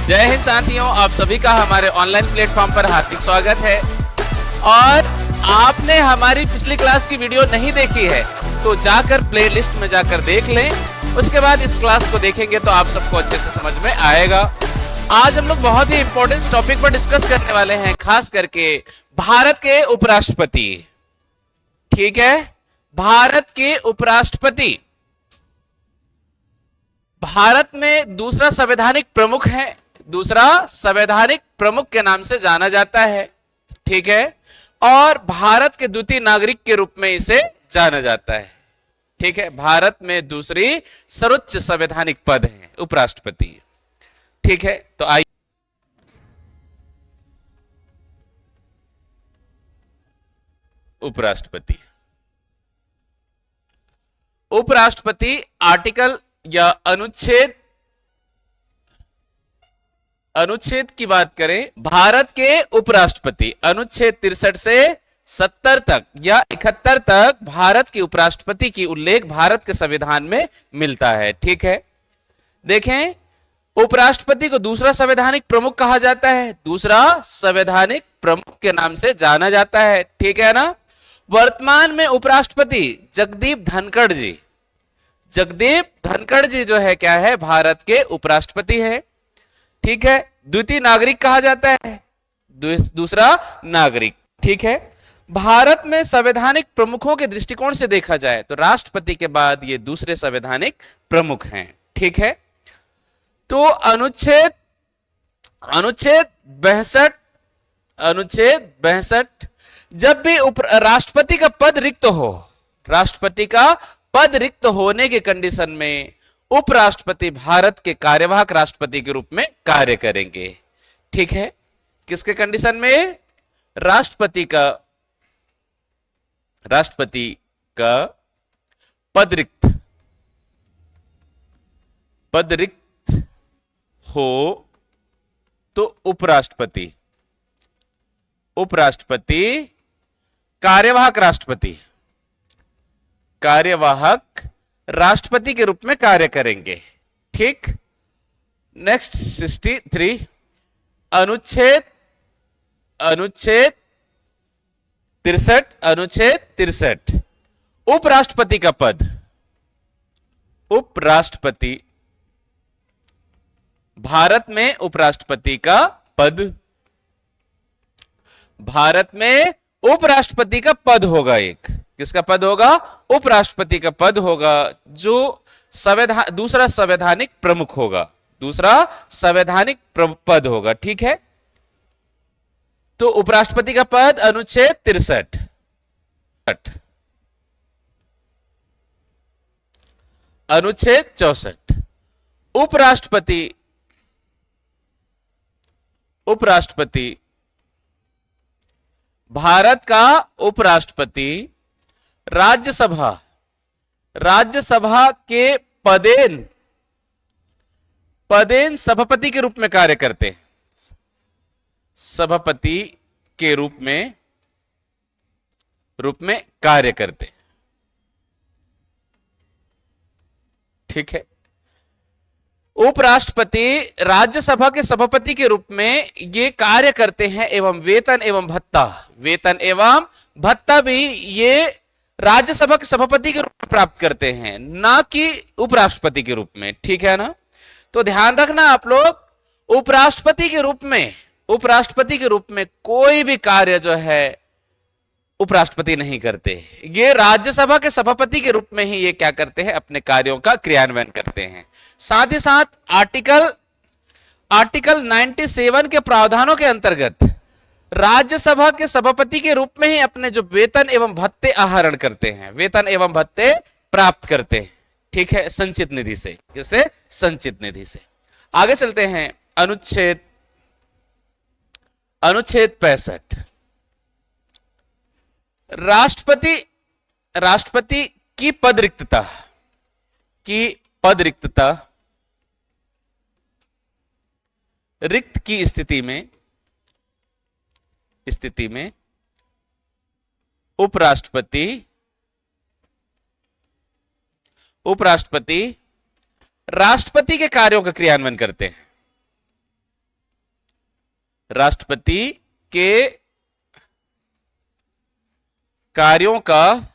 जय हिंद साथियों, आप सभी का हमारे ऑनलाइन प्लेटफॉर्म पर हार्दिक स्वागत है। और आपने हमारी पिछली क्लास की वीडियो नहीं देखी है तो जाकर प्लेलिस्ट में जाकर देख लें। उसके बाद इस क्लास को देखेंगे तो आप सबको अच्छे से समझ में आएगा। आज हम लोग बहुत ही इंपॉर्टेंट टॉपिक पर डिस्कस करने वाले हैं, खास करके भारत के उपराष्ट्रपति। ठीक है, भारत के उपराष्ट्रपति भारत में दूसरा संवैधानिक प्रमुख है, दूसरा संवैधानिक प्रमुख के नाम से जाना जाता है। ठीक है, और भारत के द्वितीय नागरिक के रूप में इसे जाना जाता है। ठीक है, भारत में दूसरी सर्वोच्च संवैधानिक पद है उपराष्ट्रपति। ठीक है, तो आइए उपराष्ट्रपति उपराष्ट्रपति आर्टिकल या अनुच्छेद की बात करें, भारत के उपराष्ट्रपति अनुच्छेद 63 से 70 तक या 71 तक भारत के उपराष्ट्रपति की उल्लेख भारत के संविधान में मिलता है। ठीक है, देखें, उपराष्ट्रपति को दूसरा संवैधानिक प्रमुख कहा जाता है, दूसरा संवैधानिक प्रमुख के नाम से जाना जाता है। ठीक है ना। वर्तमान में उपराष्ट्रपति जगदीप धनखड़ जी जो है क्या है, भारत के उपराष्ट्रपति है। ठीक है, द्वितीय नागरिक कहा जाता है, दूसरा नागरिक। ठीक है, भारत में संवैधानिक प्रमुखों के दृष्टिकोण से देखा जाए तो राष्ट्रपति के बाद ये दूसरे संवैधानिक प्रमुख हैं। ठीक है, तो अनुच्छेद 62 जब भी राष्ट्रपति का पद रिक्त हो, राष्ट्रपति का पद रिक्त होने के कंडीशन में उपराष्ट्रपति भारत के कार्यवाहक राष्ट्रपति के रूप में कार्य करेंगे। ठीक है, किसके कंडीशन में? राष्ट्रपति का पद रिक्त हो तो उपराष्ट्रपति कार्यवाहक राष्ट्रपति के रूप में कार्य करेंगे। ठीक, नेक्स्ट 63 अनुच्छेद 63 उपराष्ट्रपति का पद, भारत में उपराष्ट्रपति का पद होगा। एक किसका पद होगा? उपराष्ट्रपति का पद होगा, जो दूसरा संवैधानिक प्रमुख होगा, दूसरा संवैधानिक पद होगा। ठीक है, तो उपराष्ट्रपति का पद अनुच्छेद 63। अनुच्छेद 64 उपराष्ट्रपति भारत का उपराष्ट्रपति राज्यसभा के पदेन सभापति के रूप में कार्य करते हैं, सभापति के रूप में कार्य करते। ठीक है, उपराष्ट्रपति राज्यसभा के सभापति के रूप में ये कार्य करते हैं एवं वेतन एवं भत्ता भी ये राज्यसभा के सभापति के रूप में प्राप्त करते हैं, ना कि उपराष्ट्रपति के रूप में। ठीक है ना। तो ध्यान रखना आप लोग, उपराष्ट्रपति के रूप में कोई भी कार्य जो है उपराष्ट्रपति नहीं करते, ये राज्यसभा के सभापति के रूप में ही ये क्या करते हैं, अपने कार्यों का क्रियान्वयन करते हैं। साथ ही साथ आर्टिकल 97 के प्रावधानों के अंतर्गत राज्यसभा के सभापति के रूप में ही अपने जो वेतन एवं भत्ते आहरण करते हैं, वेतन एवं भत्ते प्राप्त करते हैं। ठीक है, संचित निधि से, जैसे संचित निधि से। आगे चलते हैं, अनुच्छेद 65 राष्ट्रपति की पद रिक्तता रिक्त की स्थिति में उपराष्ट्रपति राष्ट्रपति के कार्यों का क्रियान्वयन करते हैं। राष्ट्रपति के कार्यों का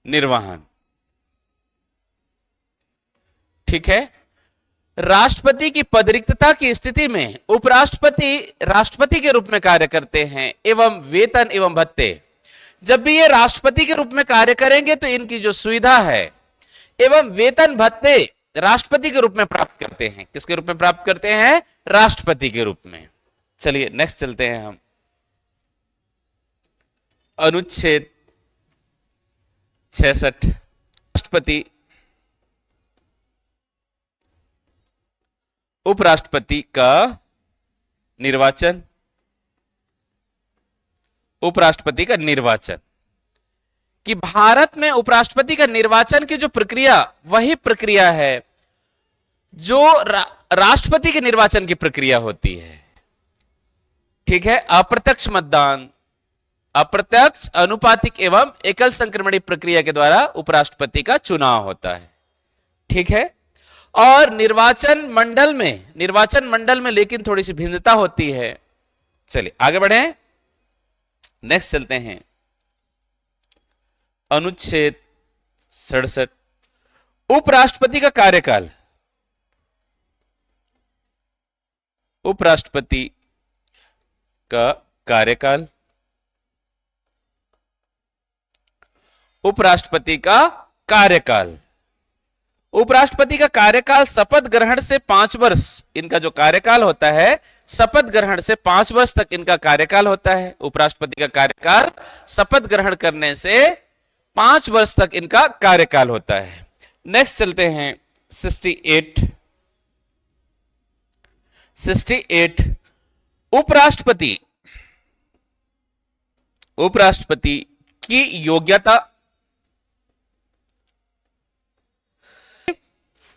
निर्वहन। ठीक है। राष्ट्रपति की पदरिक्तता की स्थिति में उपराष्ट्रपति राष्ट्रपति के रूप में कार्य करते हैं एवं वेतन एवं भत्ते। जब भी ये राष्ट्रपति के रूप में कार्य करेंगे तो इनकी जो सुविधा है एवं वेतन भत्ते राष्ट्रपति के रूप में प्राप्त करते हैं। किसके रूप में प्राप्त करते हैं? राष्ट्रपति के रूप में। चलिए नेक्स्ट चलते हैं हम। अनुच्छेद 66 राष्ट्रपति उपराष्ट्रपति का निर्वाचन। उपराष्ट्रपति का निर्वाचन कि भारत में उपराष्ट्रपति का निर्वाचन की जो प्रक्रिया वही प्रक्रिया है जो राष्ट्रपति के निर्वाचन की प्रक्रिया होती है। ठीक है। अप्रत्यक्ष मतदान, अप्रत्यक्ष, अनुपातिक एवं एकल संक्रमणी प्रक्रिया के द्वारा उपराष्ट्रपति का चुनाव होता है। ठीक है। और निर्वाचन मंडल में लेकिन थोड़ी सी भिन्नता होती है। चलिए आगे बढ़े, नेक्स्ट चलते हैं। अनुच्छेद 67 उपराष्ट्रपति का कार्यकाल। उपराष्ट्रपति का कार्यकाल। उपराष्ट्रपति का कार्यकाल। उपराष्ट्रपति का कार्यकाल शपथ ग्रहण से 5 वर्ष इनका जो कार्यकाल होता है, शपथ ग्रहण से 5 वर्ष तक इनका कार्यकाल होता है। उपराष्ट्रपति का कार्यकाल शपथ ग्रहण करने से 5 वर्ष तक इनका कार्यकाल होता है। नेक्स्ट चलते हैं 68 उपराष्ट्रपति की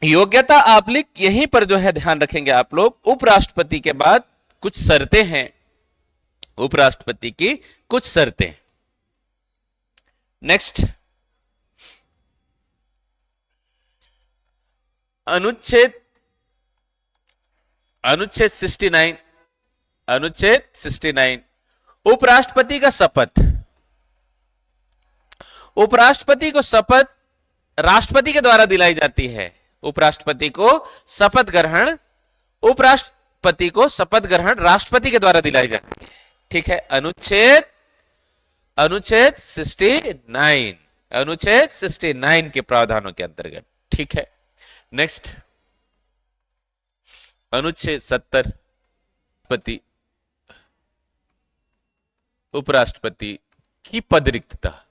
योग्यता आप लिख यहीं पर जो है ध्यान रखेंगे आप लोग। उपराष्ट्रपति के बाद कुछ शर्तें हैं, उपराष्ट्रपति की कुछ शर्तें। नेक्स्ट अनुच्छेद 69 उपराष्ट्रपति का शपथ। उपराष्ट्रपति को शपथ राष्ट्रपति के द्वारा दिलाई जाती है। उपराष्ट्रपति को शपथ ग्रहण राष्ट्रपति के द्वारा दिलाई जाती है। ठीक है। अनुच्छेद 69 के प्रावधानों के अंतर्गत। ठीक है। नेक्स्ट अनुच्छेद 70 उपराष्ट्रपति की पदरिक्तता।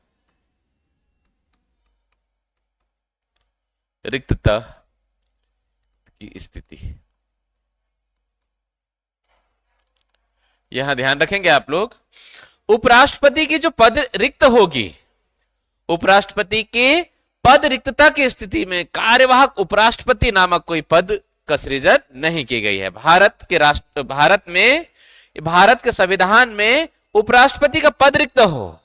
रिक्तता की स्थिति, यहां ध्यान रखेंगे आप लोग। उपराष्ट्रपति की जो पद रिक्त होगी, उपराष्ट्रपति के पद रिक्तता की स्थिति में कार्यवाहक उपराष्ट्रपति नामक कोई पद का सृजन नहीं की गई है। भारत के संविधान में उपराष्ट्रपति का पद रिक्त हो,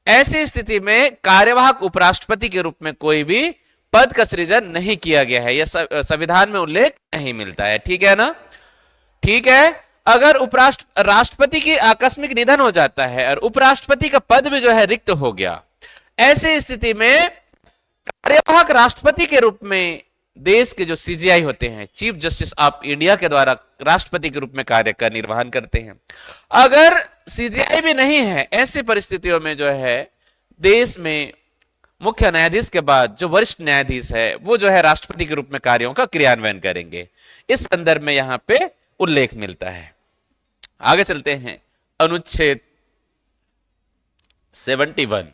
ऐसी स्थिति में कार्यवाहक उपराष्ट्रपति के रूप में कोई भी पद का सृजन नहीं किया गया है। यह संविधान में उल्लेख नहीं मिलता है। ठीक है ना? ठीक है। अगर राष्ट्रपति की आकस्मिक निधन हो जाता है और उपराष्ट्रपति का पद भी जो है रिक्त हो गया, ऐसी स्थिति में कार्यवाहक राष्ट्रपति के रूप में देश के जो सीजीआई होते हैं, चीफ जस्टिस ऑफ इंडिया के द्वारा राष्ट्रपति के रूप में कार्य का निर्वहन करते हैं। अगर सीजीआई भी नहीं है, ऐसी परिस्थितियों में जो है देश में मुख्य न्यायाधीश के बाद जो वरिष्ठ न्यायाधीश है वो जो है राष्ट्रपति के रूप में कार्यों का क्रियान्वयन करेंगे। इस संदर्भ में यहां पे उल्लेख मिलता है। आगे चलते हैं। अनुच्छेद 71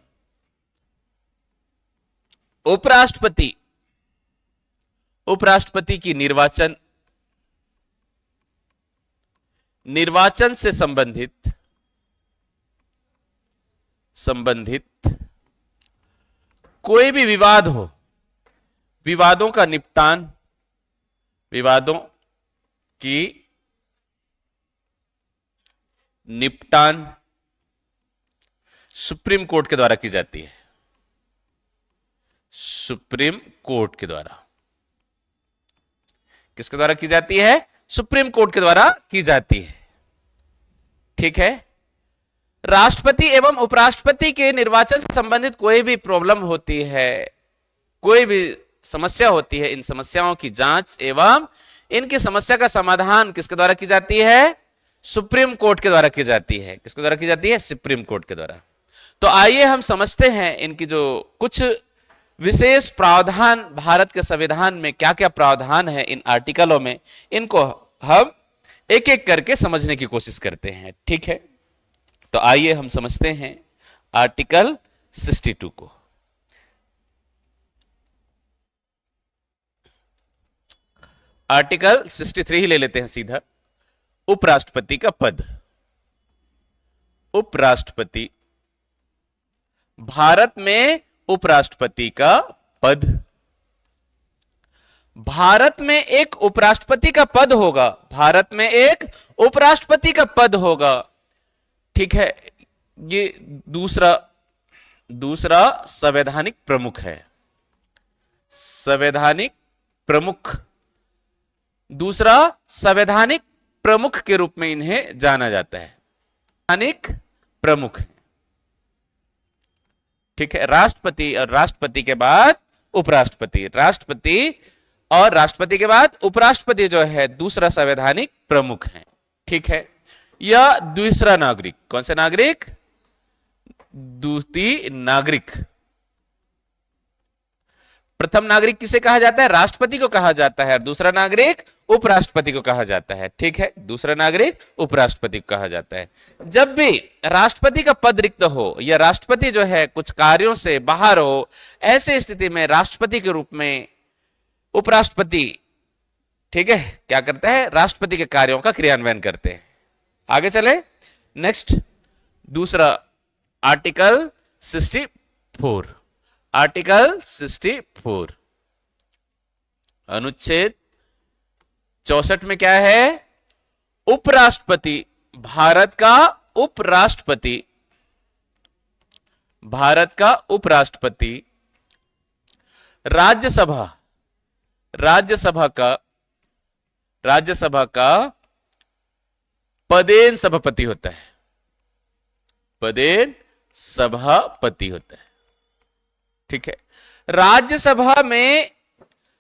उपराष्ट्रपति की निर्वाचन से संबंधित कोई भी विवाद हो, विवादों की निपटान सुप्रीम कोर्ट के द्वारा की जाती है। सुप्रीम कोर्ट के द्वारा। किसके द्वारा की जाती है? सुप्रीम कोर्ट के द्वारा की जाती है। ठीक है, राष्ट्रपति एवं उपराष्ट्रपति के निर्वाचन से संबंधित कोई भी प्रॉब्लम होती है, कोई भी समस्या होती है, इन समस्याओं की जांच एवं इनकी समस्या का समाधान किसके द्वारा की जाती है? सुप्रीम कोर्ट के द्वारा की जाती है। किसके द्वारा की जाती है? सुप्रीम कोर्ट के द्वारा। तो आइए हम समझते हैं इनकी जो कुछ विशेष प्रावधान भारत के संविधान में क्या क्या प्रावधान है इन आर्टिकलों में, इनको हम एक एक करके समझने की कोशिश करते हैं। ठीक है, तो आइए हम समझते हैं आर्टिकल 62 को। आर्टिकल 63 ही ले लेते हैं सीधा। उपराष्ट्रपति का पद। उपराष्ट्रपति, भारत में उपराष्ट्रपति का पद, भारत में एक उपराष्ट्रपति का पद होगा, भारत में एक उपराष्ट्रपति का पद होगा। ठीक है, ये दूसरा संवैधानिक प्रमुख है, संवैधानिक प्रमुख, दूसरा संवैधानिक प्रमुख के रूप में इन्हें जाना जाता है, संवैधानिक प्रमुख। ठीक है, राष्ट्रपति और राष्ट्रपति के बाद उपराष्ट्रपति, राष्ट्रपति और राष्ट्रपति के बाद उपराष्ट्रपति जो है दूसरा संवैधानिक प्रमुख है। ठीक है, यह दूसरा नागरिक, कौन सा नागरिक? द्वितीय नागरिक। प्रथम नागरिक किसे कहा जाता है? राष्ट्रपति को कहा जाता है, और दूसरा नागरिक उपराष्ट्रपति को कहा जाता है। ठीक है, दूसरा नागरिक उपराष्ट्रपति को कहा जाता है। जब भी राष्ट्रपति का पद रिक्त हो या राष्ट्रपति जो है कुछ कार्यों से बाहर हो, ऐसे स्थिति में राष्ट्रपति के रूप में उपराष्ट्रपति, ठीक है, क्या करता है? राष्ट्रपति के कार्यों का क्रियान्वयन करते हैं। आगे चले, नेक्स्ट दूसरा आर्टिकल 64। आर्टिकल 64 अनुच्छेद 64 में क्या है? उपराष्ट्रपति, भारत का उपराष्ट्रपति, भारत का उपराष्ट्रपति राज्यसभा, राज्यसभा का पदेन सभापति होता है, पदेन सभापति होता है। ठीक है, राज्यसभा में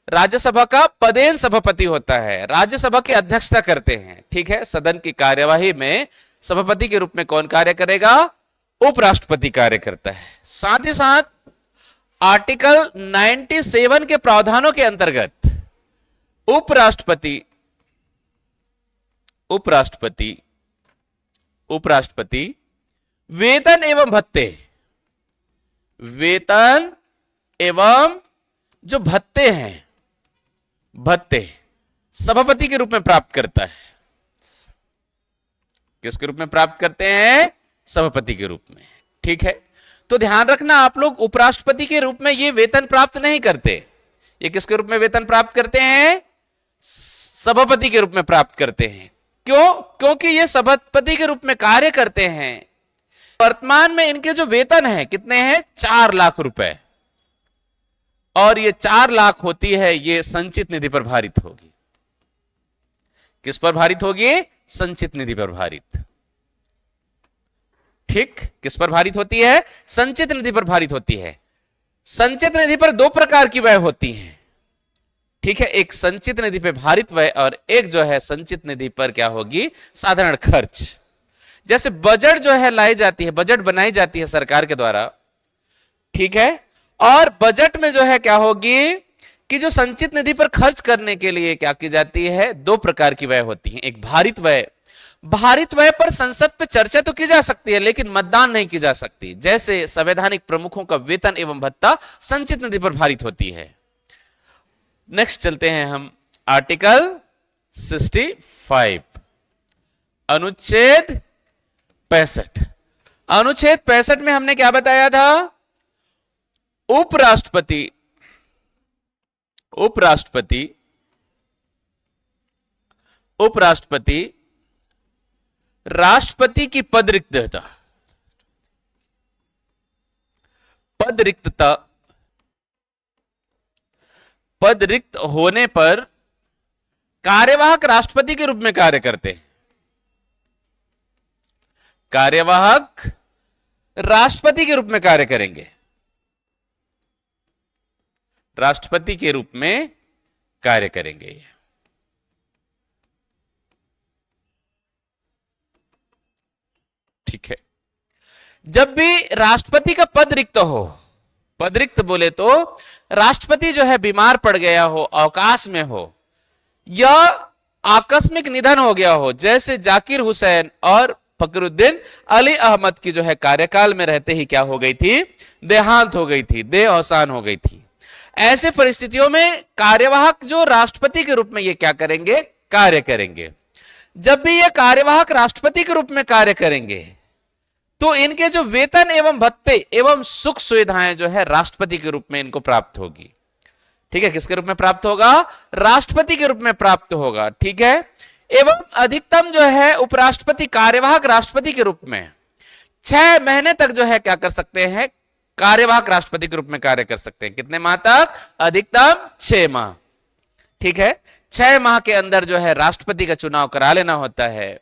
राज्यसभा का पदेन सभापति होता है, राज्यसभा की अध्यक्षता करते हैं। ठीक है, सदन की कार्यवाही में सभापति के रूप में कौन कार्य करेगा? उपराष्ट्रपति कार्य करता है। साथ ही साथ आर्टिकल 97 के प्रावधानों के अंतर्गत उपराष्ट्रपति वेतन एवं भत्ते, वेतन एवं जो भत्ते हैं, भत्ते सभापति के रूप में प्राप्त करता है। किसके रूप में प्राप्त करते हैं? सभापति के रूप में। ठीक है, तो ध्यान रखना आप लोग, उपराष्ट्रपति के रूप में ये वेतन प्राप्त नहीं करते। ये किसके रूप में वेतन प्राप्त करते हैं? सभापति के रूप में प्राप्त करते हैं। क्यों? क्योंकि ये सभापति के रूप में कार्य करते हैं। वर्तमान में इनके जो वेतन है कितने हैं? 4 लाख रुपए, और ये 4 लाख होती है, ये संचित निधि पर भारित होगी। किस पर भारित होगी? संचित निधि पर भारित। ठीक, किस पर भारित होती है? संचित निधि पर भारित होती है। संचित निधि पर 2 प्रकार की व्यय होती हैं। ठीक है, एक संचित निधि पर भारित व्यय और एक जो है संचित निधि पर क्या होगी? साधारण खर्च। जैसे बजट जो है लाई जाती है, बजट बनाई जाती है सरकार के द्वारा। ठीक है, और बजट में जो है क्या होगी कि जो संचित निधि पर खर्च करने के लिए क्या की जाती है? 2 प्रकार की व्यय होती है। एक भारित व्यय, भारित व्यय पर संसद पे चर्चा तो की जा सकती है लेकिन मतदान नहीं की जा सकती। जैसे संवैधानिक प्रमुखों का वेतन एवं भत्ता संचित निधि पर भारित होती है। नेक्स्ट चलते हैं हम आर्टिकल 65, अनुच्छेद 65। अनुच्छेद 65 में हमने क्या बताया था? उपराष्ट्रपति राष्ट्रपति की पद रिक्तता, पद रिक्त होने पर कार्यवाहक राष्ट्रपति के रूप में कार्य करते हैं। कार्यवाहक राष्ट्रपति के रूप में कार्य करेंगे, राष्ट्रपति के रूप में कार्य करेंगे। ठीक है। जब भी राष्ट्रपति का पद रिक्त हो, पद रिक्त बोले तो राष्ट्रपति जो है बीमार पड़ गया हो, अवकाश में हो, या आकस्मिक निधन हो गया हो, जैसे जाकिर हुसैन और फकरुद्दीन अली अहमद की जो है कार्यकाल में रहते ही क्या हो गई थी, देहांत हो गई थी, देह अवसान हो गई थी। ऐसे परिस्थितियों में कार्यवाहक जो राष्ट्रपति के रूप में ये क्या करेंगे, कार्य करेंगे। जब भी ये कार्यवाहक राष्ट्रपति के रूप में कार्य करेंगे तो इनके जो वेतन एवं भत्ते एवं सुख सुविधाएं जो है राष्ट्रपति के रूप में इनको प्राप्त होगी। ठीक है, किसके रूप में प्राप्त होगा, राष्ट्रपति के रूप में प्राप्त होगा। ठीक है। एवं अधिकतम जो है उपराष्ट्रपति कार्यवाहक राष्ट्रपति के रूप में 6 महीने तक जो है क्या कर सकते हैं, कार्यवाहक राष्ट्रपति के रूप में कार्य कर सकते हैं। कितने माह तक, अधिकतम 6 माह। ठीक है, 6 माह के अंदर जो है राष्ट्रपति का चुनाव करा लेना होता है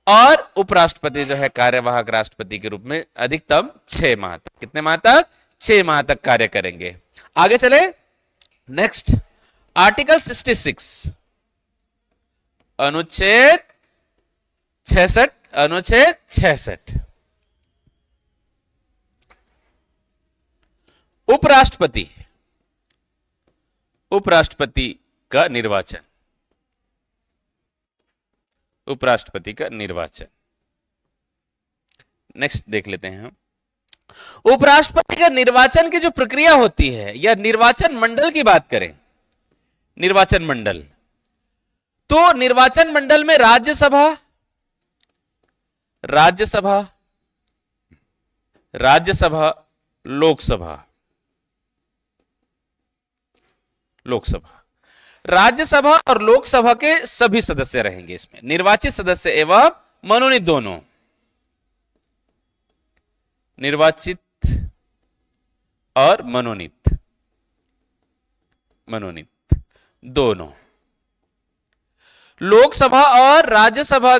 और उपराष्ट्रपति जो है कार्यवाहक राष्ट्रपति के रूप में अधिकतम 6 माह तक, कितने माह तक, 6 माह तक कार्य करेंगे। आगे चले, नेक्स्ट आर्टिकल 66 अनुच्छेद 66, अनुच्छेद 66 उपराष्ट्रपति, उपराष्ट्रपति का निर्वाचन, उपराष्ट्रपति का निर्वाचन। नेक्स्ट देख लेते हैं हम। उपराष्ट्रपति का निर्वाचन की जो प्रक्रिया होती है, या निर्वाचन मंडल की बात करें, निर्वाचन मंडल, तो निर्वाचन मंडल में राज्यसभा, राज्यसभा, राज्यसभा, लोकसभा, लोकसभा, राज्यसभा और लोकसभा के सभी सदस्य रहेंगे इसमें, निर्वाचित सदस्य एवं मनोनीत दोनों, निर्वाचित और मनोनीत, मनोनीत दोनों। लोकसभा और राज्यसभा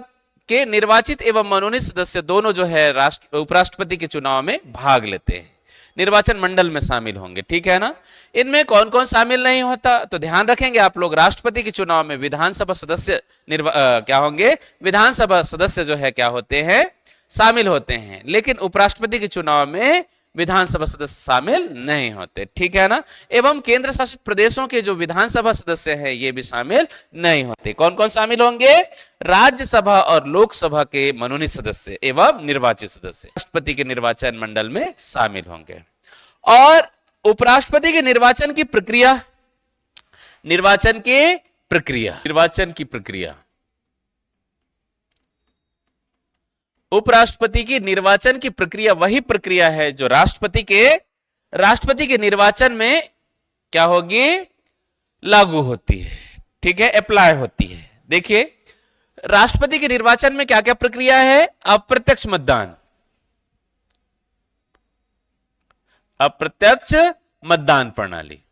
के निर्वाचित एवं मनोनीत सदस्य दोनों जो है उपराष्ट्रपति के चुनाव में भाग लेते हैं, निर्वाचन मंडल में शामिल होंगे। ठीक है ना। इनमें कौन कौन शामिल नहीं होता, तो ध्यान रखेंगे आप लोग, राष्ट्रपति के चुनाव में विधानसभा सदस्य क्या होंगे, विधानसभा सदस्य जो है क्या होते हैं, शामिल होते हैं, लेकिन उपराष्ट्रपति के चुनाव में विधानसभा सदस्य शामिल नहीं होते। ठीक है ना। एवं केंद्र शासित प्रदेशों के जो विधानसभा सदस्य हैं ये भी शामिल नहीं होते। कौन कौन शामिल होंगे, राज्यसभा और लोकसभा के मनोनीत सदस्य एवं निर्वाचित सदस्य राष्ट्रपति के निर्वाचन मंडल में शामिल होंगे। और उपराष्ट्रपति के निर्वाचन की प्रक्रिया, निर्वाचन की प्रक्रिया, निर्वाचन की प्रक्रिया, उपराष्ट्रपति की निर्वाचन की प्रक्रिया वही प्रक्रिया है जो राष्ट्रपति के निर्वाचन में क्या होगी, लागू होती है। ठीक है, अप्लाई होती है। देखिए, राष्ट्रपति के निर्वाचन में क्या क्या प्रक्रिया है, अप्रत्यक्ष मतदान, अप्रत्यक्ष मतदान प्रणाली,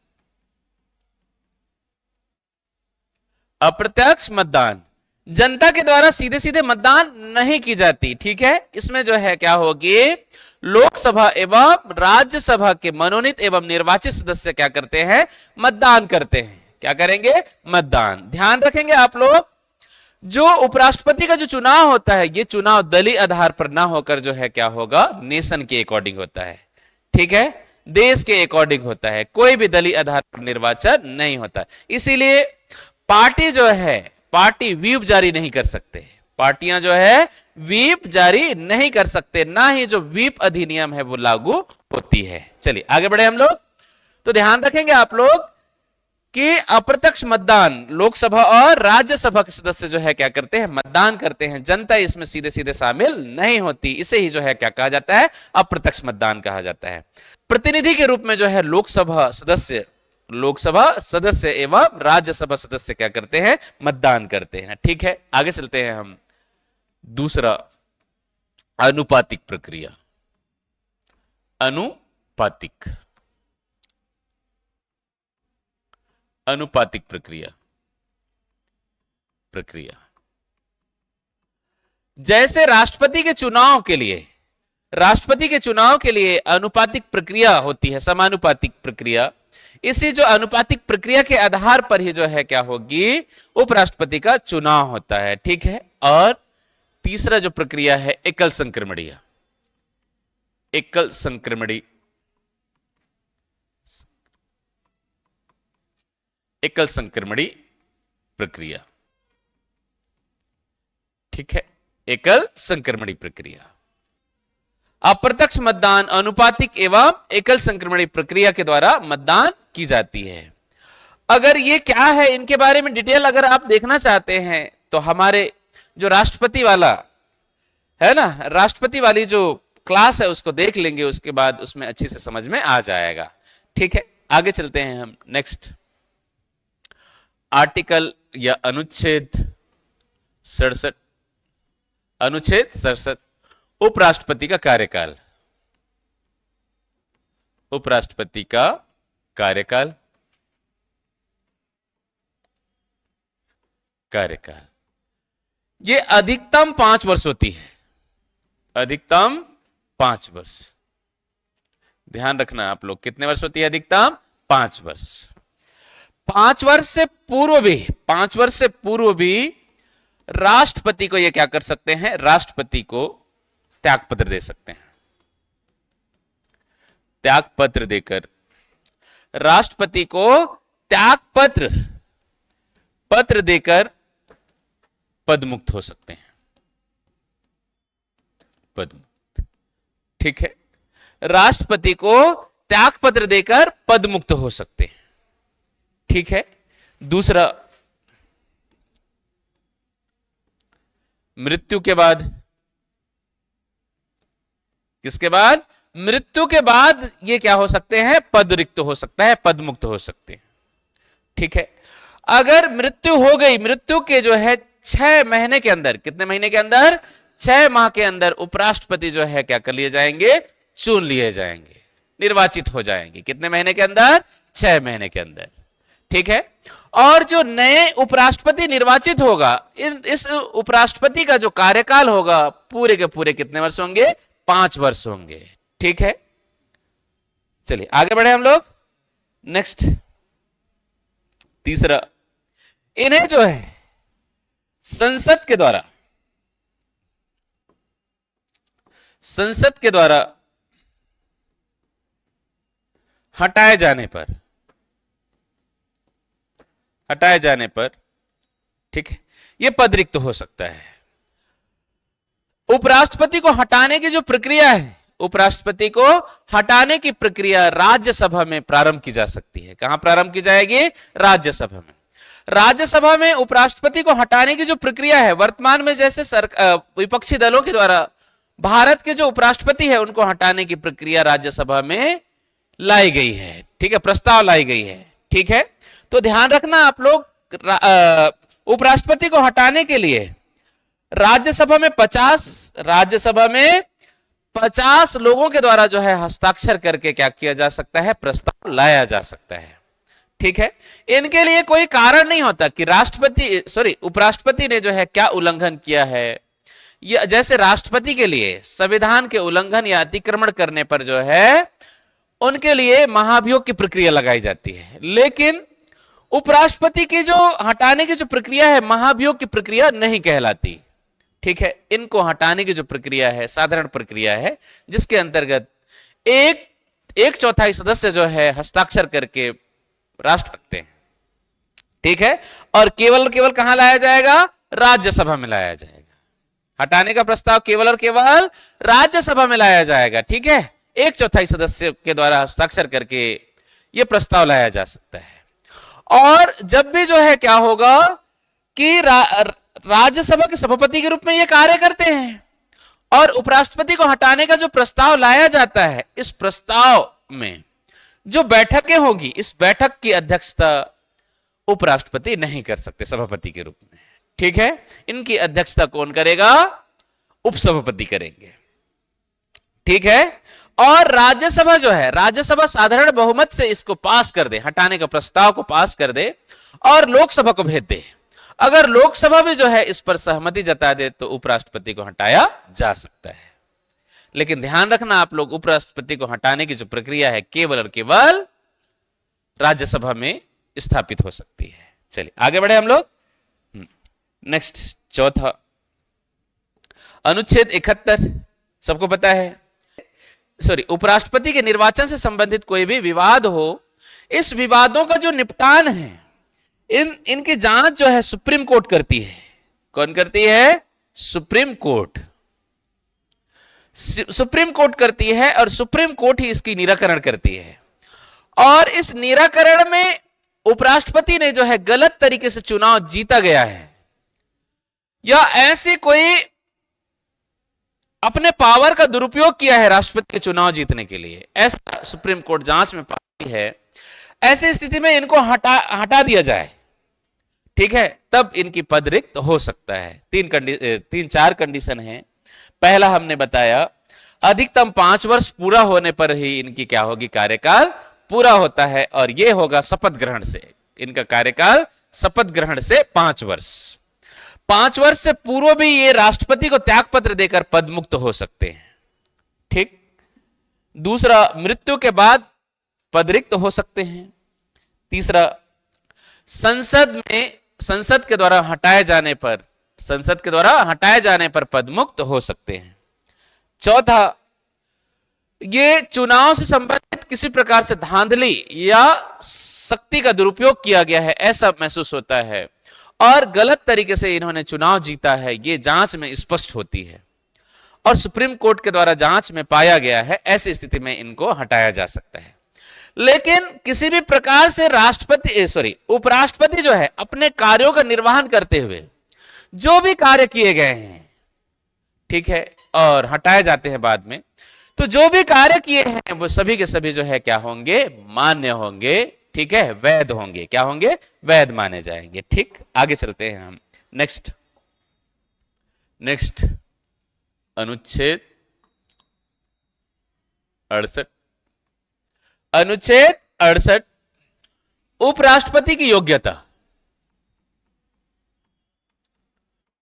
अप्रत्यक्ष मतदान, जनता के द्वारा सीधे सीधे मतदान नहीं की जाती। ठीक है, इसमें जो है क्या होगी, लोकसभा एवं राज्यसभा के मनोनीत एवं निर्वाचित सदस्य क्या करते हैं, मतदान करते हैं। क्या करेंगे, मतदान। ध्यान रखेंगे आप लोग, जो उपराष्ट्रपति का जो चुनाव होता है, ये चुनाव दलीय आधार पर ना होकर जो है क्या होगा, नेशन के अकॉर्डिंग होता है। ठीक है, देश के अकॉर्डिंग होता है, कोई भी दलीय आधार पर निर्वाचन नहीं होता। इसीलिए पार्टी जो है, पार्टी व्हीप जारी नहीं कर सकते, पार्टियां जो है व्हीप जारी नहीं कर सकते, ना ही जो व्हीप अधिनियम है वो लागू होती है। चलिए आगे बढ़े हम लोग। तो ध्यान रखेंगे आप लोग कि अप्रत्यक्ष मतदान, लोकसभा और राज्यसभा के सदस्य जो है क्या करते हैं, मतदान करते हैं, जनता इसमें सीधे सीधे शामिल नहीं होती। इसे ही जो है क्या कहा जाता है, अप्रत्यक्ष मतदान कहा जाता है। प्रतिनिधि के रूप में जो है लोकसभा सदस्य एवं राज्यसभा सदस्य क्या करते हैं, मतदान करते हैं। ठीक है, आगे चलते हैं हम। दूसरा, अनुपातिक प्रक्रिया, अनुपातिक, अनुपातिक प्रक्रिया। प्रक्रिया। जैसे राष्ट्रपति के चुनाव के लिए अनुपातिक प्रक्रिया होती है, समानुपातिक प्रक्रिया, इसी जो अनुपातिक प्रक्रिया के आधार पर ही जो है क्या होगी, उपराष्ट्रपति का चुनाव होता है। ठीक है। और तीसरा जो प्रक्रिया है एकल संक्रमणीय, एकल संक्रमणीय, एकल संक्रमणीय प्रक्रिया। ठीक है, एकल संक्रमणीय प्रक्रिया। अप्रत्यक्ष मतदान अनुपातिक एवं एकल संक्रमणीय प्रक्रिया के द्वारा मतदान की जाती है। अगर ये क्या है, इनके बारे में डिटेल अगर आप देखना चाहते हैं तो हमारे जो राष्ट्रपति वाला है ना, राष्ट्रपति वाली जो क्लास है उसको देख लेंगे, उसके बाद उसमें अच्छी से समझ में आ जाएगा। ठीक है, आगे चलते हैं हम। नेक्स्ट आर्टिकल या अनुच्छेद 67, अनुच्छेद 67 उपराष्ट्रपति का कार्यकाल। उपराष्ट्रपति का कार्यकाल, कार्यकाल ये अधिकतम 5 वर्ष होती है, अधिकतम 5 वर्ष। ध्यान रखना आप लोग, कितने वर्ष होती है अधिकतम? 5 वर्ष। 5 वर्ष से पूर्व भी, 5 वर्ष से पूर्व भी राष्ट्रपति को ये क्या कर सकते हैं, राष्ट्रपति को त्यागपत्र दे सकते हैं। त्यागपत्र देकर राष्ट्रपति को त्यागपत्र पत्र देकर पदमुक्त हो सकते हैं, पदमुक्त। ठीक है, राष्ट्रपति को त्यागपत्र देकर पदमुक्त हो सकते हैं। ठीक है। दूसरा, मृत्यु के बाद, किसके बाद? मृत्यु के बाद ये क्या हो सकते हैं? पद रिक्त हो सकता है, पद मुक्त हो सकते हैं। ठीक है। अगर मृत्यु हो गई, मृत्यु के जो है 6 महीने के अंदर, कितने महीने के अंदर? 6 माह के अंदर उपराष्ट्रपति जो है क्या कर लिए जाएंगे? चुन लिए जाएंगे, निर्वाचित हो जाएंगे। कितने महीने के अंदर? 6 महीने के अंदर। ठीक है। और जो नए उपराष्ट्रपति निर्वाचित होगा, इस उपराष्ट्रपति का जो कार्यकाल होगा पूरे के पूरे कितने वर्ष होंगे? 5 वर्ष होंगे। ठीक है। चलिए आगे बढ़े हम लोग। नेक्स्ट, तीसरा, इन्हें जो है संसद के द्वारा, संसद के द्वारा हटाए जाने पर, हटाए जाने पर, ठीक है, यह पद रिक्त हो सकता है। उपराष्ट्रपति को हटाने की जो प्रक्रिया है, उपराष्ट्रपति को हटाने की प्रक्रिया राज्यसभा में प्रारंभ की जा सकती है। कहां प्रारंभ की जाएगी? राज्यसभा में। राज्यसभा में उपराष्ट्रपति को हटाने की जो प्रक्रिया है, वर्तमान में जैसे विपक्षी दलों के द्वारा भारत के जो उपराष्ट्रपति है उनको हटाने की प्रक्रिया राज्यसभा में लाई गई है। ठीक है, प्रस्ताव लाई गई है। ठीक है, तो ध्यान रखना आप लोग, उपराष्ट्रपति को हटाने के लिए राज्यसभा में 50 लोगों के द्वारा जो है हस्ताक्षर करके क्या किया जा सकता है? प्रस्ताव लाया जा सकता है। ठीक है। इनके लिए कोई कारण नहीं होता कि उपराष्ट्रपति ने जो है क्या उल्लंघन किया है। ये जैसे राष्ट्रपति के लिए संविधान के उल्लंघन या अतिक्रमण करने पर जो है उनके लिए महाभियोग की प्रक्रिया लगाई जाती है, लेकिन उपराष्ट्रपति की जो हटाने की जो प्रक्रिया है महाभियोग की प्रक्रिया नहीं कहलाती। ठीक है, इनको हटाने की जो प्रक्रिया है साधारण प्रक्रिया है, जिसके अंतर्गत एक चौथाई सदस्य जो है हस्ताक्षर करके राष्ट्र रखते हैं। ठीक है, और केवल कहां लाया जाएगा? राज्यसभा में लाया जाएगा। हटाने का प्रस्ताव केवल और केवल राज्यसभा में लाया जाएगा। ठीक है, 1/4 सदस्य के द्वारा हस्ताक्षर करके यह प्रस्ताव लाया जा सकता है। और जब भी जो है क्या होगा कि राज्यसभा के सभापति के रूप में ये कार्य करते हैं, और उपराष्ट्रपति को हटाने का जो प्रस्ताव लाया जाता है, इस प्रस्ताव में जो बैठकें होगी, इस बैठक की अध्यक्षता उपराष्ट्रपति नहीं कर सकते सभापति के रूप में। ठीक है, इनकी अध्यक्षता कौन करेगा? उपसभापति करेंगे। ठीक है, और राज्यसभा जो है, राज्यसभा साधारण बहुमत से इसको पास कर दे, हटाने का प्रस्ताव को पास कर दे और लोकसभा को भेज दे। अगर लोकसभा में जो है इस पर सहमति जता दे तो उपराष्ट्रपति को हटाया जा सकता है। लेकिन ध्यान रखना आप लोग, उपराष्ट्रपति को हटाने की जो प्रक्रिया है केवल और केवल राज्यसभा में स्थापित हो सकती है। चलिए आगे बढ़े हम लोग। नेक्स्ट, चौथा अनुच्छेद 71 सबको पता है। उपराष्ट्रपति के निर्वाचन से संबंधित कोई भी विवाद हो, इस विवादों का जो निपटान है, इनकी जांच जो है सुप्रीम कोर्ट करती है। कौन करती है? Supreme court. सुप्रीम कोर्ट करती है और सुप्रीम कोर्ट ही इसकी निराकरण करती है। और इस निराकरण में उपराष्ट्रपति ने जो है गलत तरीके से चुनाव जीता गया है या ऐसे कोई अपने पावर का दुरुपयोग किया है राष्ट्रपति के चुनाव जीतने के लिए, ऐसा सुप्रीम कोर्ट जांच में पाती है, ऐसी स्थिति में इनको हटा दिया जाए, ठीक है, तब इनकी पद रिक्त हो सकता है। तीन चार कंडीशन है। पहला हमने बताया, अधिकतम 5 वर्ष पूरा होने पर ही इनकी क्या होगी? कार्यकाल पूरा होता है, और यह होगा शपथ ग्रहण से। इनका कार्यकाल शपथ ग्रहण से 5 वर्ष। 5 वर्ष से पूर्व भी ये राष्ट्रपति को त्यागपत्र देकर पद मुक्त हो सकते हैं, ठीक। दूसरा, मृत्यु के बाद पद रिक्त हो सकते हैं। तीसरा, संसद के द्वारा हटाए जाने पर पद मुक्त हो सकते हैं। चौथा, ये चुनाव से संबंधित किसी प्रकार से धांधली या शक्ति का दुरुपयोग किया गया है ऐसा महसूस होता है, और गलत तरीके से इन्होंने चुनाव जीता है, ये जांच में स्पष्ट होती है और सुप्रीम कोर्ट के द्वारा जांच में पाया गया है, ऐसी स्थिति में इनको हटाया जा सकता है। लेकिन किसी भी प्रकार से उपराष्ट्रपति जो है अपने कार्यों का निर्वहन करते हुए जो भी कार्य किए गए हैं, ठीक है, और हटाए जाते हैं बाद में, तो जो भी कार्य किए हैं वो सभी के सभी जो है क्या होंगे? मान्य होंगे, ठीक है, वैध होंगे। क्या होंगे? वैध माने जाएंगे, ठीक। आगे चलते हैं हम। नेक्स्ट अनुच्छेद 68। अनुच्छेद 68, उपराष्ट्रपति की योग्यता।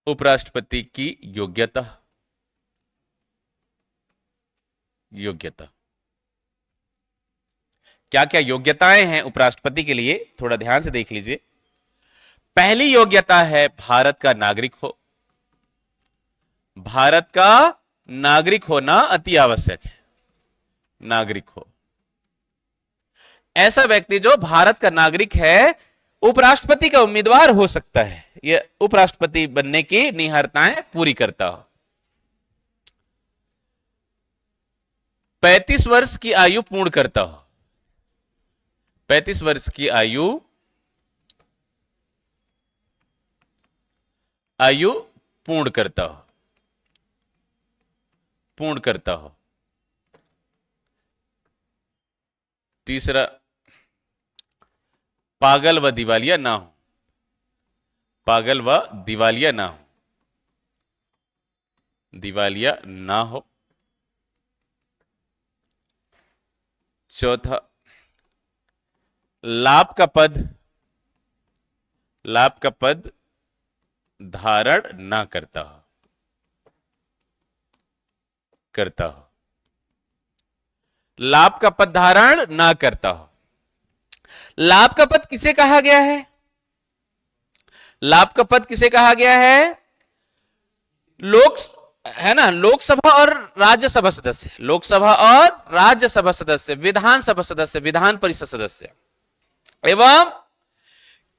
उपराष्ट्रपति की योग्यता क्या क्या योग्यताएं हैं उपराष्ट्रपति के लिए, थोड़ा ध्यान से देख लीजिए। पहली योग्यता है भारत का नागरिक हो। भारत का नागरिक होना अति आवश्यक है। नागरिक हो, ऐसा व्यक्ति जो भारत का नागरिक है उपराष्ट्रपति का उम्मीदवार हो सकता है, यह उपराष्ट्रपति बनने की निहारताएं पूरी करता हो। 35 वर्ष की आयु पूर्ण करता हो। 35 वर्ष की आयु पूर्ण करता हो। तीसरा, पागल व दिवालिया ना हो। पागल व दिवालिया ना हो। चौथा, लाभ का पद धारण ना करता हो। लाभ का पद धारण ना करता हो। लाभ का पद किसे कहा गया है? लाभ का पद किसे कहा गया है? लोकसभा और राज्यसभा सदस्य, लोकसभा और राज्यसभा सदस्य, विधानसभा सदस्य, विधान परिषद सदस्य एवं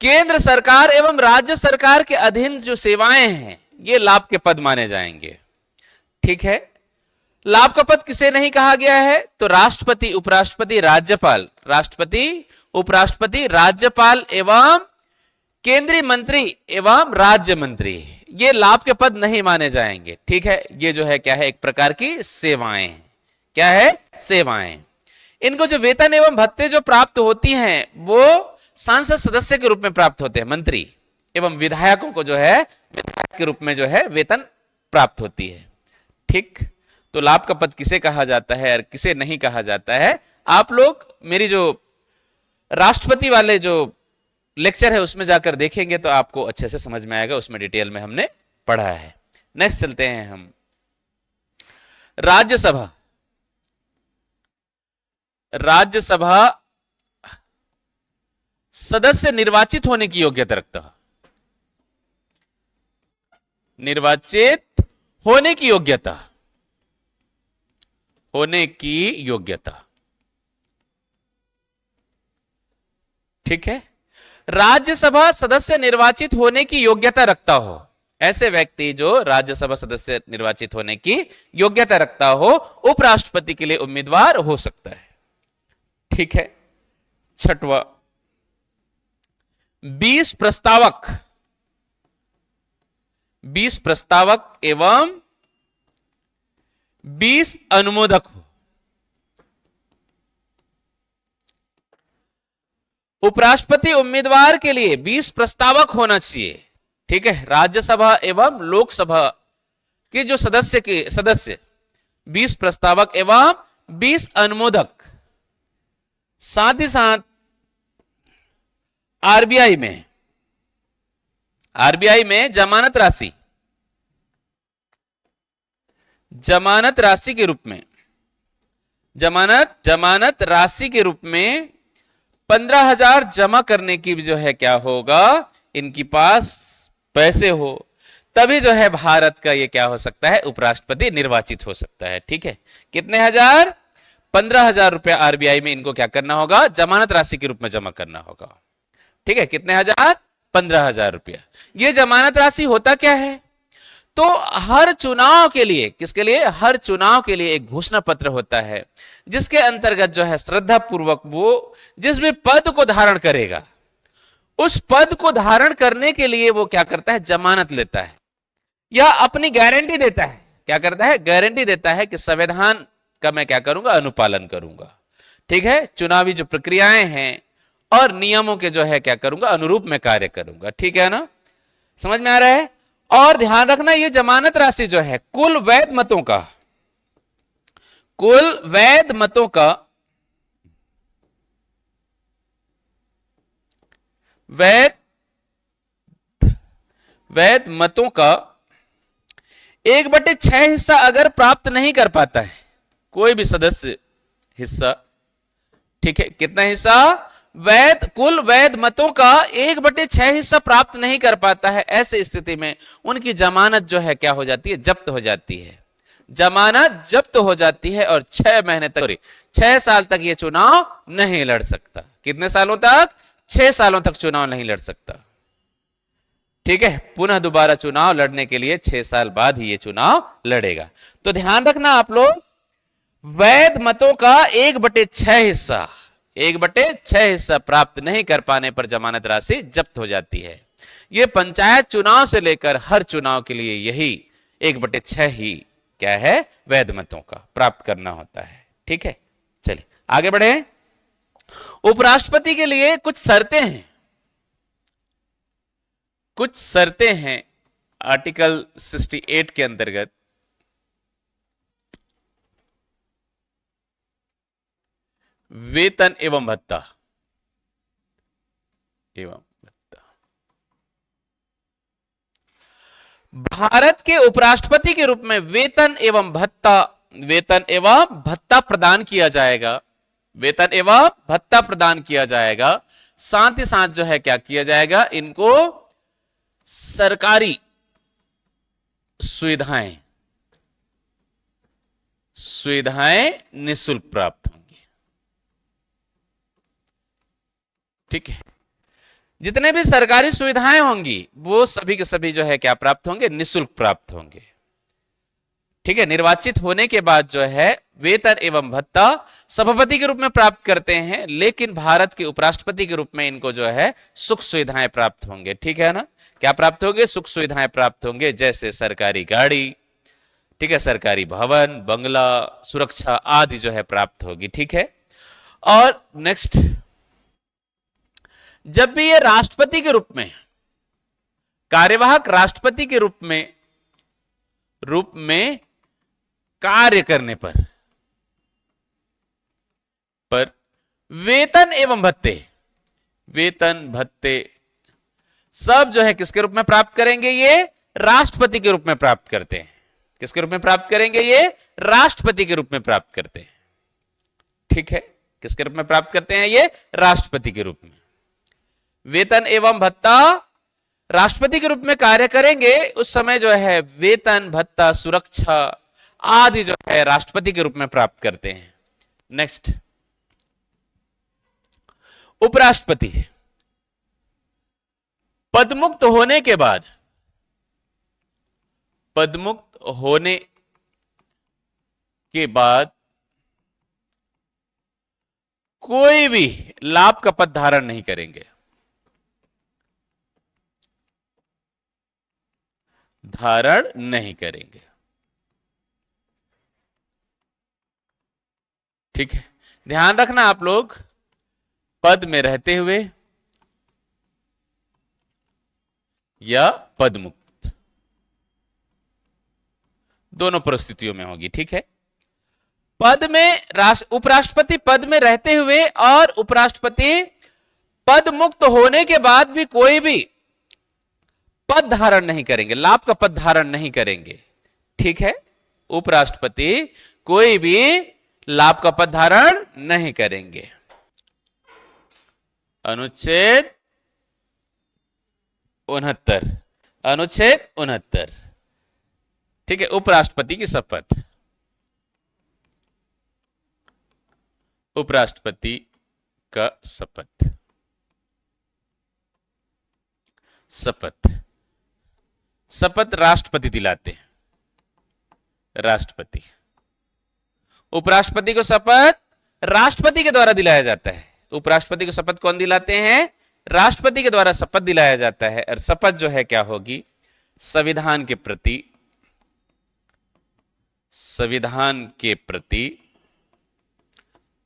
केंद्र सरकार एवं राज्य सरकार के अधीन जो सेवाएं हैं, ये लाभ के पद माने जाएंगे, ठीक है। लाभ का पद किसे नहीं कहा गया है? तो राष्ट्रपति, उपराष्ट्रपति, राज्यपाल, राष्ट्रपति, उपराष्ट्रपति, राज्यपाल एवं केंद्रीय मंत्री एवं राज्य मंत्री, ये लाभ के पद नहीं माने जाएंगे, ठीक है। ये जो है क्या है? एक प्रकार की सेवाएं। क्या है? सेवाएं। इनको जो वेतन एवं भत्ते जो प्राप्त होती हैं वो सांसद सदस्य के रूप में प्राप्त होते हैं। मंत्री एवं विधायकों को जो है विधायक के रूप में जो है वेतन प्राप्त होती है, ठीक। तो लाभ का पद किसे कहा जाता है और किसे नहीं कहा जाता है, आप लोग मेरी जो राष्ट्रपति वाले जो लेक्चर है उसमें जाकर देखेंगे तो आपको अच्छे से समझ में आएगा, उसमें डिटेल में हमने पढ़ा है। नेक्स्ट चलते हैं हम राज्यसभा। राज्यसभा सदस्य निर्वाचित होने की योग्यता रखता है। निर्वाचित होने की योग्यता, होने की योग्यता, ठीक है। राज्यसभा सदस्य निर्वाचित होने की योग्यता रखता हो, ऐसे व्यक्ति जो राज्यसभा सदस्य निर्वाचित होने की योग्यता रखता हो उपराष्ट्रपति के लिए उम्मीदवार हो सकता है, ठीक है। छठवां, 20 प्रस्तावक, 20 प्रस्तावक एवं 20 अनुमोदक हो। उपराष्ट्रपति उम्मीदवार के लिए 20 प्रस्तावक होना चाहिए, ठीक है। राज्यसभा एवं लोकसभा के जो सदस्य 20 प्रस्तावक एवं 20 अनुमोदक। साथ ही साथ आरबीआई में जमानत राशि के रूप में, जमानत राशि के रूप में 15,000 जमा करने की जो है क्या होगा, इनके पास पैसे हो, तभी जो है भारत का ये क्या हो सकता है, उपराष्ट्रपति निर्वाचित हो सकता है, ठीक है। कितने हजार? 15,000 रुपया आरबीआई में इनको क्या करना होगा, जमानत राशि के रूप में जमा करना होगा, ठीक है। कितने हजार? 15,000 रुपया। ये जमानत राशि होता क्या है, तो हर चुनाव के लिए, किसके लिए? हर चुनाव के लिए एक घोषणा पत्र होता है, जिसके अंतर्गत जो है श्रद्धा पूर्वक वो जिस भी पद को धारण करेगा, उस पद को धारण करने के लिए वो क्या करता है, जमानत लेता है या अपनी गारंटी देता है। क्या करता है? गारंटी देता है कि संविधान का मैं क्या करूंगा, अनुपालन करूंगा, ठीक है। चुनावी जो प्रक्रियाएं हैं और नियमों के जो है क्या करूंगा, अनुरूप में कार्य करूंगा, ठीक है ना। समझ में आ रहा है। और ध्यान रखना, ये जमानत राशि जो है कुल वैध मतों का, वैध मतों का 1/6 हिस्सा अगर प्राप्त नहीं कर पाता है कोई भी सदस्य हिस्सा, ठीक है। कितना हिस्सा? कुल वैध मतों का 1/6 हिस्सा प्राप्त नहीं कर पाता है, ऐसे स्थिति में उनकी जमानत जो है क्या हो जाती है, जब्त हो जाती है। जमानत जब्त हो जाती है और 6 महीने तक, 6 साल तक ये चुनाव नहीं लड़ सकता। कितने सालों तक? 6 सालों तक चुनाव नहीं लड़ सकता, ठीक है। पुनः दोबारा चुनाव लड़ने के लिए 6 साल बाद ही ये चुनाव लड़ेगा। तो ध्यान रखना आप लोग, वैध मतों का 1/6 हिस्सा प्राप्त नहीं कर पाने पर जमानत राशि जब्त हो जाती है। यह पंचायत चुनाव से लेकर हर चुनाव के लिए यही 1/6 ही क्या है, वैध मतों का प्राप्त करना होता है, ठीक है। चलिए आगे बढ़े। उपराष्ट्रपति के लिए कुछ शर्तें हैं आर्टिकल 68 के अंतर्गत। वेतन एवं भत्ता, भारत के उपराष्ट्रपति के रूप में वेतन एवं भत्ता प्रदान किया जाएगा, वेतन एवं भत्ता प्रदान किया जाएगा। साथ ही साथ जो है क्या किया जाएगा, इनको सरकारी सुविधाएं निःशुल्क प्राप्त होंगी, ठीक है। जितने भी सरकारी सुविधाएं होंगी वो सभी के सभी जो है क्या प्राप्त होंगे, निःशुल्क प्राप्त होंगे, ठीक है। निर्वाचित होने के बाद जो है वेतन एवं भत्ता सभापति के रूप में प्राप्त करते हैं, लेकिन भारत के उपराष्ट्रपति के रूप में इनको जो है सुख सुविधाएं प्राप्त होंगे, ठीक है ना। क्या प्राप्त होंगे? सुख सुविधाएं प्राप्त होंगे, जैसे सरकारी गाड़ी, ठीक है, सरकारी भवन, बंगला, सुरक्षा आदि जो है प्राप्त होगी, ठीक है। और नेक्स्ट, जब भी ये राष्ट्रपति के रूप में, कार्यवाहक राष्ट्रपति के रूप में कार्य करने पर वेतन वेतन भत्ते सब जो है किसके रूप में प्राप्त करेंगे? ये राष्ट्रपति के रूप में प्राप्त करते हैं। किसके रूप में प्राप्त करेंगे? ये राष्ट्रपति के रूप में प्राप्त करते हैं। ठीक है, किसके रूप में प्राप्त करते हैं? ये राष्ट्रपति के रूप में। वेतन एवं भत्ता राष्ट्रपति के रूप में कार्य करेंगे उस समय जो है वेतन भत्ता सुरक्षा आदि जो है राष्ट्रपति के रूप में प्राप्त करते हैं। नेक्स्ट, उपराष्ट्रपति पदमुक्त होने के बाद, पदमुक्त होने के बाद कोई भी लाभ का पद धारण नहीं करेंगे, धारण नहीं करेंगे। ठीक है, ध्यान रखना आप लोग, पद में रहते हुए या पदमुक्त दोनों परिस्थितियों में होगी। ठीक है, पद में उपराष्ट्रपति पद में रहते हुए और उपराष्ट्रपति पद मुक्त होने के बाद भी कोई भी पद धारण नहीं करेंगे, लाभ का पद धारण नहीं करेंगे। ठीक है, उपराष्ट्रपति कोई भी लाभ का पद धारण नहीं करेंगे। अनुच्छेद 69, अनुच्छेद 69। ठीक है, उपराष्ट्रपति की शपथ, उपराष्ट्रपति का शपथ, शपथ, शपथ राष्ट्रपति दिलाते हैं, राष्ट्रपति। उपराष्ट्रपति को शपथ राष्ट्रपति के द्वारा दिलाया जाता है। उपराष्ट्रपति को शपथ कौन दिलाते हैं? राष्ट्रपति के द्वारा शपथ दिलाया जाता है। और शपथ जो है क्या होगी? संविधान के प्रति, संविधान के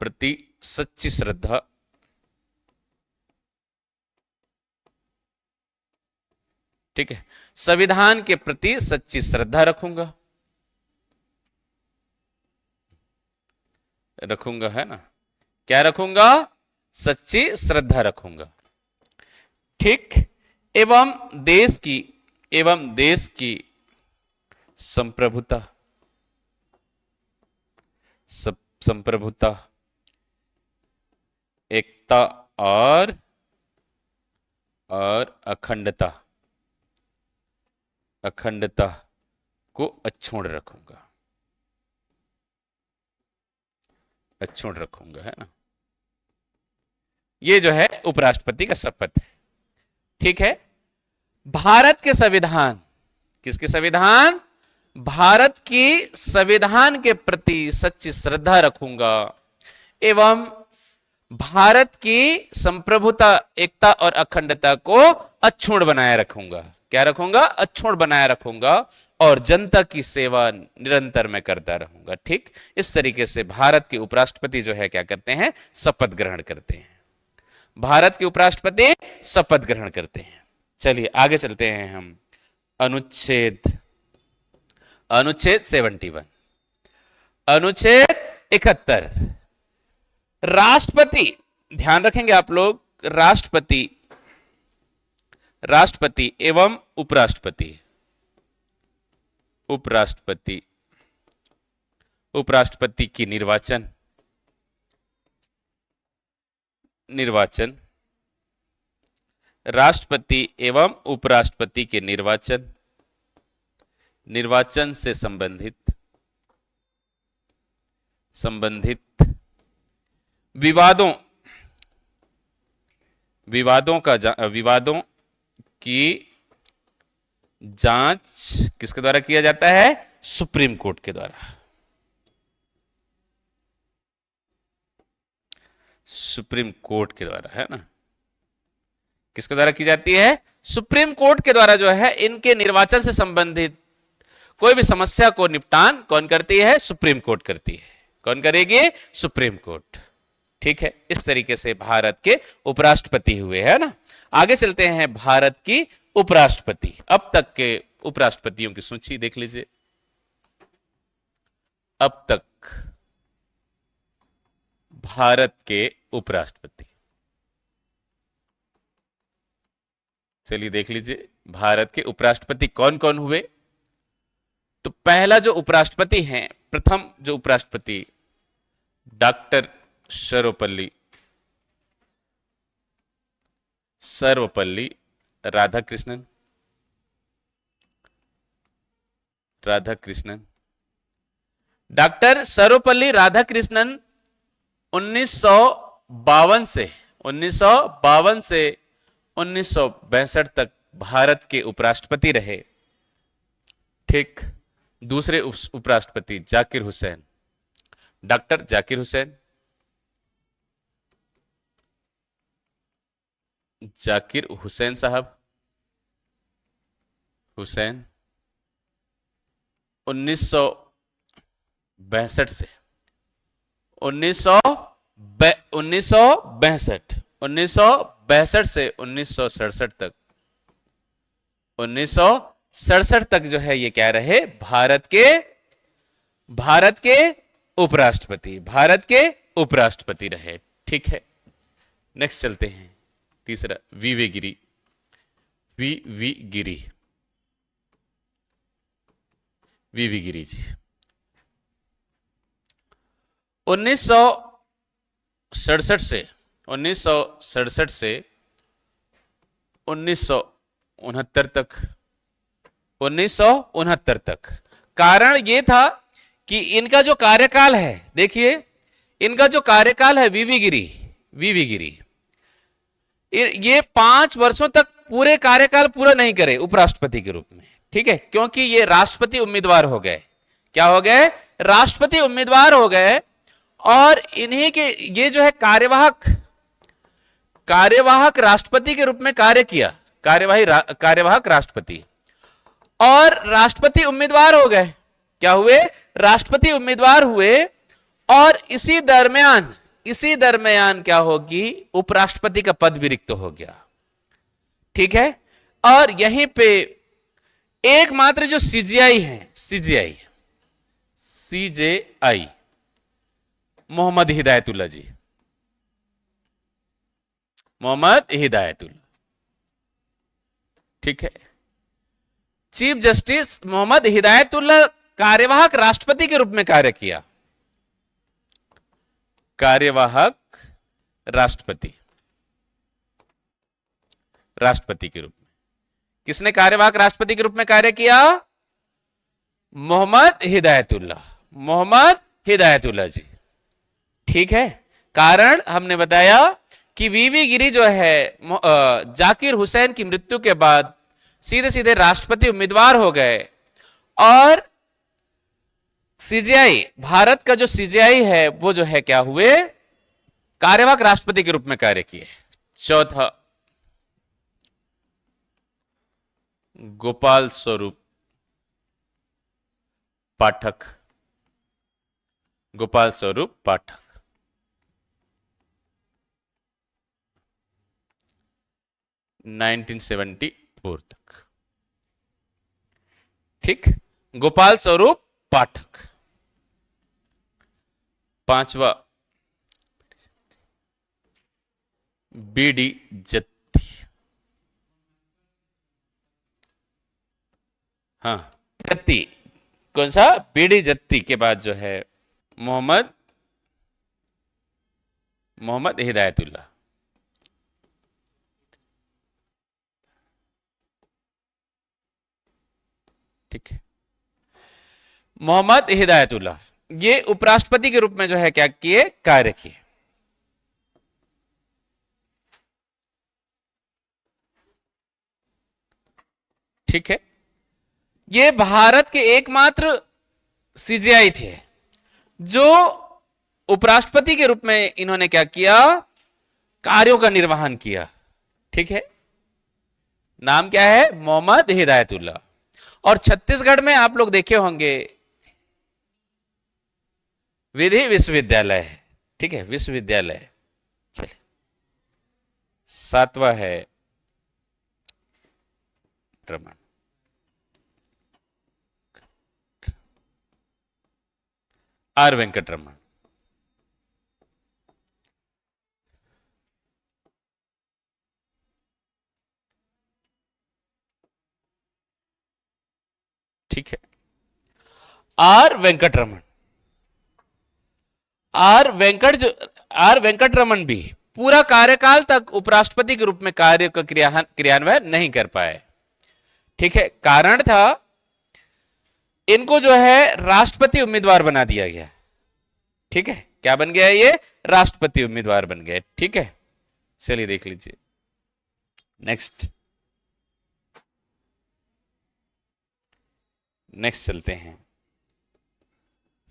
प्रति सच्ची श्रद्धा, ठीक है, संविधान के प्रति सच्ची श्रद्धा रखूंगा, रखूंगा है ना, क्या रखूंगा? सच्ची श्रद्धा रखूंगा। ठीक, एवं देश की संप्रभुता, संप्रभुता, एकता और अखंडता, अखंडता को अक्षुण्ण रखूंगा, अक्षुण्ण रखूंगा है ना। ये जो है उपराष्ट्रपति का शपथ है। ठीक है, भारत के संविधान, किसके संविधान? भारत की संविधान के प्रति सच्ची श्रद्धा रखूंगा एवं भारत की संप्रभुता, एकता और अखंडता को अक्षुण्ण बनाए रखूंगा। क्या रखूंगा? अक्षुण्ण बनाए रखूंगा और जनता की सेवा निरंतर मैं करता रहूंगा। ठीक, इस तरीके से भारत के उपराष्ट्रपति जो है क्या करते हैं? शपथ ग्रहण करते हैं। भारत के उपराष्ट्रपति शपथ ग्रहण करते हैं। चलिए आगे चलते हैं हम। अनुच्छेद 71, अनुच्छेद 71, राष्ट्रपति, ध्यान रखेंगे आप लोग, राष्ट्रपति, राष्ट्रपति एवं उपराष्ट्रपति, उपराष्ट्रपति, उपराष्ट्रपति की निर्वाचन, निर्वाचन, राष्ट्रपति एवं उपराष्ट्रपति के निर्वाचन, निर्वाचन से संबंधित विवादों, विवादों की जांच किसके द्वारा किया जाता है? सुप्रीम कोर्ट के द्वारा, सुप्रीम कोर्ट के द्वारा है ना। किसके द्वारा की जाती है? सुप्रीम कोर्ट के द्वारा जो है इनके निर्वाचन से संबंधित कोई भी समस्या को निपटान कौन करती है? सुप्रीम कोर्ट करती है। कौन करेगी? Supreme court. ठीक है, इस तरीके से भारत के उपराष्ट्रपति हुए है ना। आगे चलते हैं भारत की उपराष्ट्रपति। अब तक के उपराष्ट्रपतियों की सूची देख लीजिए। अब तक भारत के उपराष्ट्रपति, चलिए देख लीजिए भारत के उपराष्ट्रपति कौन कौन हुए। तो पहला जो उपराष्ट्रपति हैं, प्रथम जो उपराष्ट्रपति डॉक्टर सर्वपल्ली सर्वपल्ली राधाकृष्णन राधाकृष्णन डॉक्टर सर्वपल्ली राधाकृष्णन 1952 से 1962 तक भारत के उपराष्ट्रपति रहे। ठीक। दूसरे उपराष्ट्रपति जाकिर हुसैन, डॉक्टर जाकिर हुसैन, जाकिर हुसैन साहब, हुसैन 1962 से 1962 से 1967 तक 1967 तक जो है ये क्या रहे, भारत के उपराष्ट्रपति रहे। ठीक है, नेक्स्ट चलते हैं। तीसरा वीवी गिरी, वीवी गिरी जी 1967 से 1969 तक। कारण ये था कि इनका जो कार्यकाल है, देखिए इनका जो कार्यकाल है वीवी गिरी ये 5 वर्षों तक पूरे कार्यकाल पूरा नहीं करे उपराष्ट्रपति के रूप में। ठीक है, क्योंकि ये राष्ट्रपति उम्मीदवार हो गए। क्या हो गए? राष्ट्रपति उम्मीदवार हो गए। और इन्हीं के ये जो है कार्यवाहक राष्ट्रपति के रूप में कार्य किया, कार्यवाहक राष्ट्रपति, और राष्ट्रपति उम्मीदवार हो गए। क्या हुए? राष्ट्रपति उम्मीदवार हुए। और इसी दरमियान क्या होगी, उपराष्ट्रपति का पद भी रिक्त हो गया। ठीक है, और यहीं पे एकमात्र जो सीजीआई है, सीजेआई मोहम्मद हिदायतुल्लाह जी, मोहम्मद हिदायतुल्लाह। ठीक है, चीफ जस्टिस मोहम्मद हिदायतुल्लाह कार्यवाहक राष्ट्रपति के रूप में कार्य किया। कार्यवाहक राष्ट्रपति के रूप में किसने कार्यवाहक राष्ट्रपति के रूप में कार्य किया? मोहम्मद हिदायतुल्लाह जी। ठीक है, कारण हमने बताया कि वीवी गिरी जो है जाकिर हुसैन की मृत्यु के बाद सीधे राष्ट्रपति उम्मीदवार हो गए। और सीजीआई, भारत का जो सीजीआई है वो जो है क्या हुए, कार्यवाहक राष्ट्रपति के रूप में कार्य किए। चौथा गोपाल स्वरूप पाठक, 1974 तक। ठीक, गोपाल स्वरूप पाठक। पांचवा बीडी जत्ती, हाँ जत्ती, कौन सा? बीडी जत्ती के बाद जो है मोहम्मद हिदायतुल्लाह। ठीक है, मोहम्मद हिदायतुल्लाह ये उपराष्ट्रपति के रूप में जो है क्या किए, कार्य किए। ठीक है, ये भारत के एकमात्र सीजीआई थे जो उपराष्ट्रपति के रूप में इन्होंने क्या किया, कार्यों का निर्वहन किया। ठीक है, नाम क्या है? मोहम्मद हिदायतुल्लाह। और छत्तीसगढ़ में आप लोग देखे होंगे विधि विश्वविद्यालय है। ठीक है, विश्वविद्यालय। चलिए, सातवां है रमन, आर वेंकटरमण। ठीक है। आर वेंकटरमन, आर वेंकटरमन भी पूरा कार्यकाल तक उपराष्ट्रपति के रूप में कार्य का क्रियान्वयन नहीं कर पाए। ठीक है, कारण था इनको जो है राष्ट्रपति उम्मीदवार बना दिया गया। ठीक है, क्या बन गया? ये राष्ट्रपति उम्मीदवार बन गए। ठीक है, चलिए देख लीजिए नेक्स्ट चलते हैं।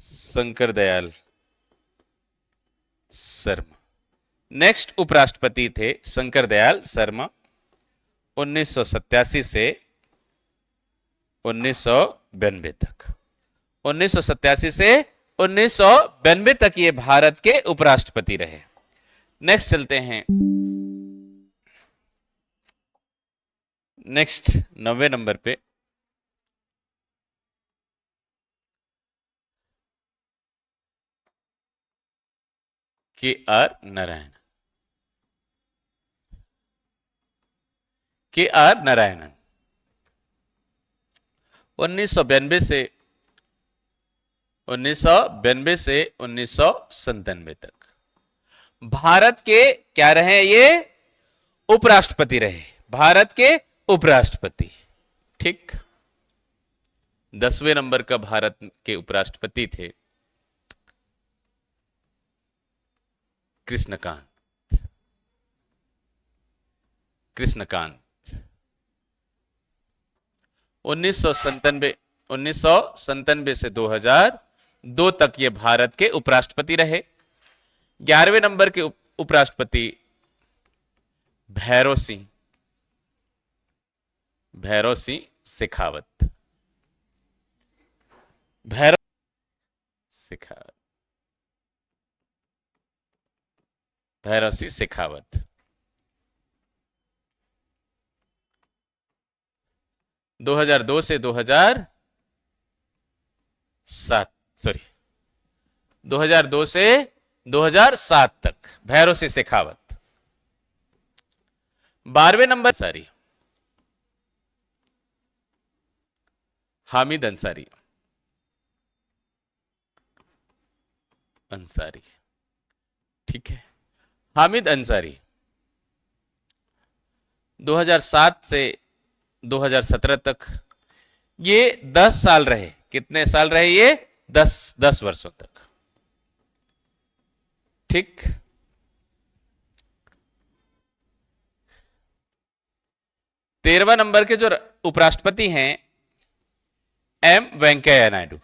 शंकर दयाल शर्मा नेक्स्ट उपराष्ट्रपति थे। शंकर दयाल शर्मा 1987 से 1992 तक। 1987 से 1992 तक ये भारत के उपराष्ट्रपति रहे। नेक्स्ट चलते हैं। नेक्स्ट 90 नंबर पे के.आर. नारायण। के.आर. नारायणन 1992 से 1997 तक भारत के क्या रहे? ये उपराष्ट्रपति रहे, भारत के उपराष्ट्रपति। ठीक, 10वें नंबर का भारत के उपराष्ट्रपति थे कृष्णकांत। 1997 से 2002 तक ये भारत के उपराष्ट्रपति रहे। 11वें नंबर के उपराष्ट्रपति भैरव सिंह शेखावत। भैरव सिंह शेखावत 2002 से 2007 तक भैरव सिंह शेखावत। 12वें नंबर हामिद अंसारी। ठीक है, हामिद अंसारी 2007 से 2017 तक ये 10 साल रहे। कितने साल रहे ये? 10 वर्षों तक। ठीक, तेरहवां नंबर के जो उपराष्ट्रपति हैं एम वेंकैया नायडू।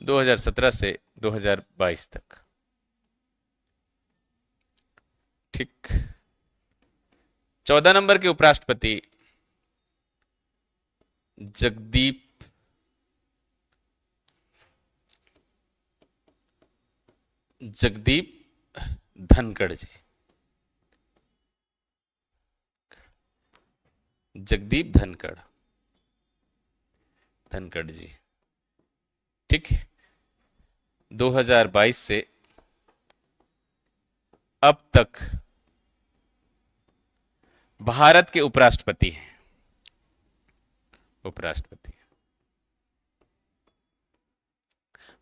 2017 से 2022 तक। ठीक, 14 नंबर के उपराष्ट्रपति जगदीप धनखड़ जी। जगदीप धनखड़ जी। ठीक, 2022 से अब तक भारत के उपराष्ट्रपति हैं।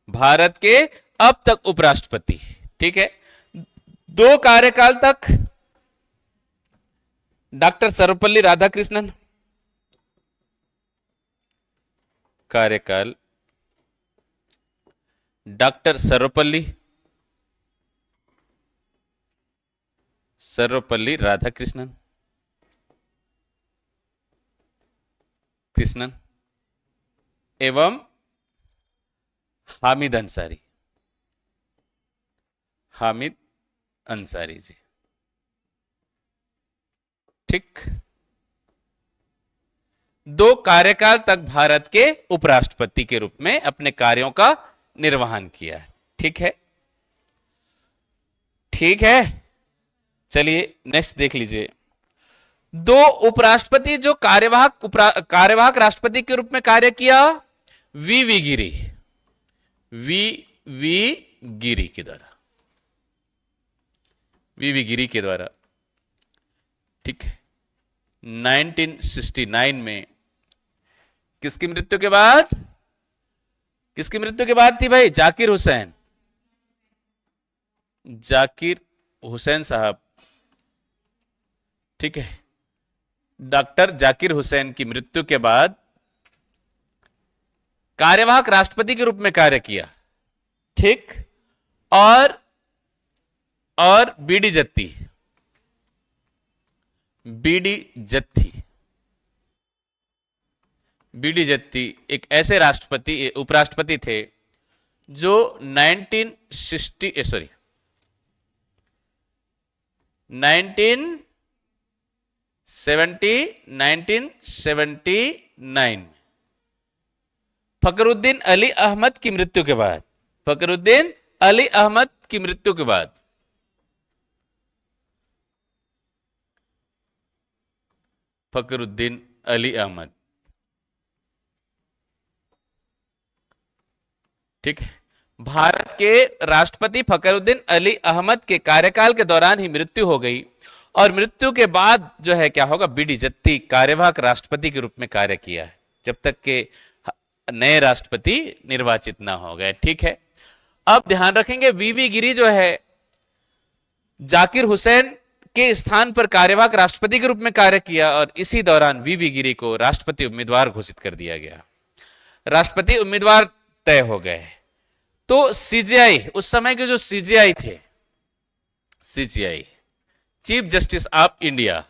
भारत के अब तक उपराष्ट्रपति। ठीक है, 2 कार्यकाल तक डॉक्टर सर्वपल्ली राधाकृष्णन। कार्यकाल डॉक्टर सर्वपल्ली राधाकृष्णन एवं हामिद अंसारी जी। ठीक, 2 कार्यकाल तक भारत के उपराष्ट्रपति के रूप में अपने कार्यों का निर्वहन किया है। ठीक है, चलिए नेक्स्ट देख लीजिए। 2 उपराष्ट्रपति जो कार्यवाहक राष्ट्रपति के रूप में कार्य किया, वी गिरी के द्वारा। वीवी गिरी के द्वारा। ठीक है, 1969 में किसकी मृत्यु के बाद, किसकी मृत्यु के बाद थी भाई? जाकिर हुसैन, जाकिर हुसैन साहब। ठीक है, डॉक्टर जाकिर हुसैन की मृत्यु के बाद कार्यवाहक राष्ट्रपति के रूप में कार्य किया। ठीक, और बीडी जत्ती, बीडी जत्ती, बीडी जत्ती एक ऐसे राष्ट्रपति, उपराष्ट्रपति थे जो 1979 फकरुद्दीन अली अहमद की मृत्यु के बाद, फकरुद्दीन अली अहमद की मृत्यु के बाद फकरुद्दीन अली अहमद। ठीक है, भारत के राष्ट्रपति फकरुद्दीन अली अहमद के कार्यकाल के दौरान ही मृत्यु हो गई, और मृत्यु के बाद जो है क्या होगा, बीडी जत्ती कार्यवाहक राष्ट्रपति के रूप में कार्य किया है जब तक के नए राष्ट्रपति निर्वाचित ना हो गए। ठीक है, अब ध्यान रखेंगे वीवी गिरी जो है जाकिर हुसैन के स्थान पर कार्यवाहक राष्ट्रपति के रूप में कार्य किया, और इसी दौरान वीवी गिरी को राष्ट्रपति उम्मीदवार घोषित कर दिया गया, राष्ट्रपति उम्मीदवार तय हो गए। तो सीजीआई, उस समय के जो सीजीआई थे, CGI chief justice of India,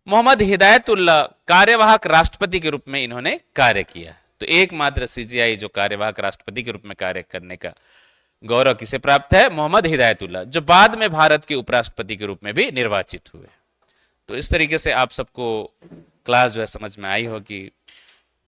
Mohammad Hidayatullah कार्यवाहक राष्ट्रपति के रूप में इन्होंने कार्य किया। तो एकमात्र सीजीआई जो कार्यवाहक राष्ट्रपति के रूप में कार्य करने का गौरव किसे प्राप्त है? मोहम्मद हिदायतुल्लाह, जो बाद में भारत के उपराष्ट्रपति के रूप में भी निर्वाचित हुए। तो इस तरीके से आप सबको क्लास जो है समझ में आई होगी।